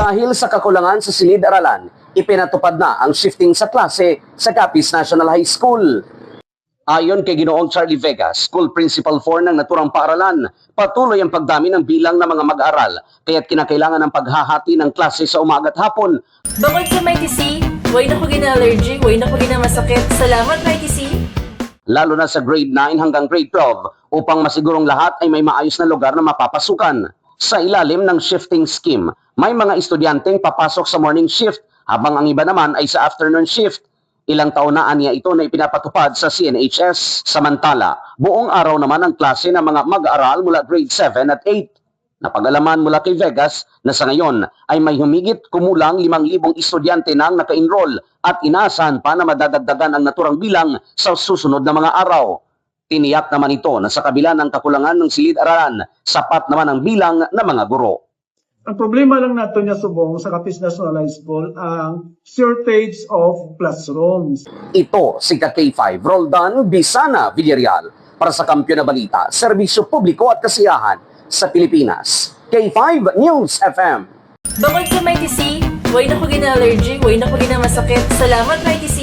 Dahil sa kakulangan sa silid-aralan, ipinatupad na ang shifting sa klase sa Capiz National High School. Ayon kay Ginoong Charlie Vega, School Principal 4 ng naturang paaralan, patuloy ang pagdami ng bilang ng mga mag-aaral, kaya't kinakailangan ng paghahati ng klase sa umaga at hapon. Bukod sa Mighty C, way na ko gina-allergy, way na ko gina-masakit. Salamat, Mighty C! Lalo na sa grade 9 hanggang grade 12 upang masigurong lahat ay may maayos na lugar na mapapasukan. Sa ilalim ng shifting scheme, may mga estudyanteng papasok sa morning shift habang ang iba naman ay sa afternoon shift. Ilang taon na aniya ito na ipinapatupad sa CNHS. Samantala, buong araw naman ang klase ng mga mag-aaral mula grade 7 at 8. Napag-alaman mula kay Vegas na sa ngayon ay may humigit kumulang 5,000 estudyante na ang naka-enroll at inaasahan pa na madadagdagan ang naturang bilang sa susunod na mga araw. Tiniyak naman ito na sa kabila ng kakulangan ng silid-aralan, sapat naman ang bilang ng mga guro. Ang problema lang nato niya subong sa Capiz National High School ang shortage of classrooms. Ito si K5 Roldan Bisana Villarreal para sa Kampiyon na Balita, Serbisyo Publiko at Kasiyahan sa Pilipinas. K5 News FM. Bukod sa Mighty C, way na ko gina-allergy, way na ko gina-masakit. Salamat, Mighty C!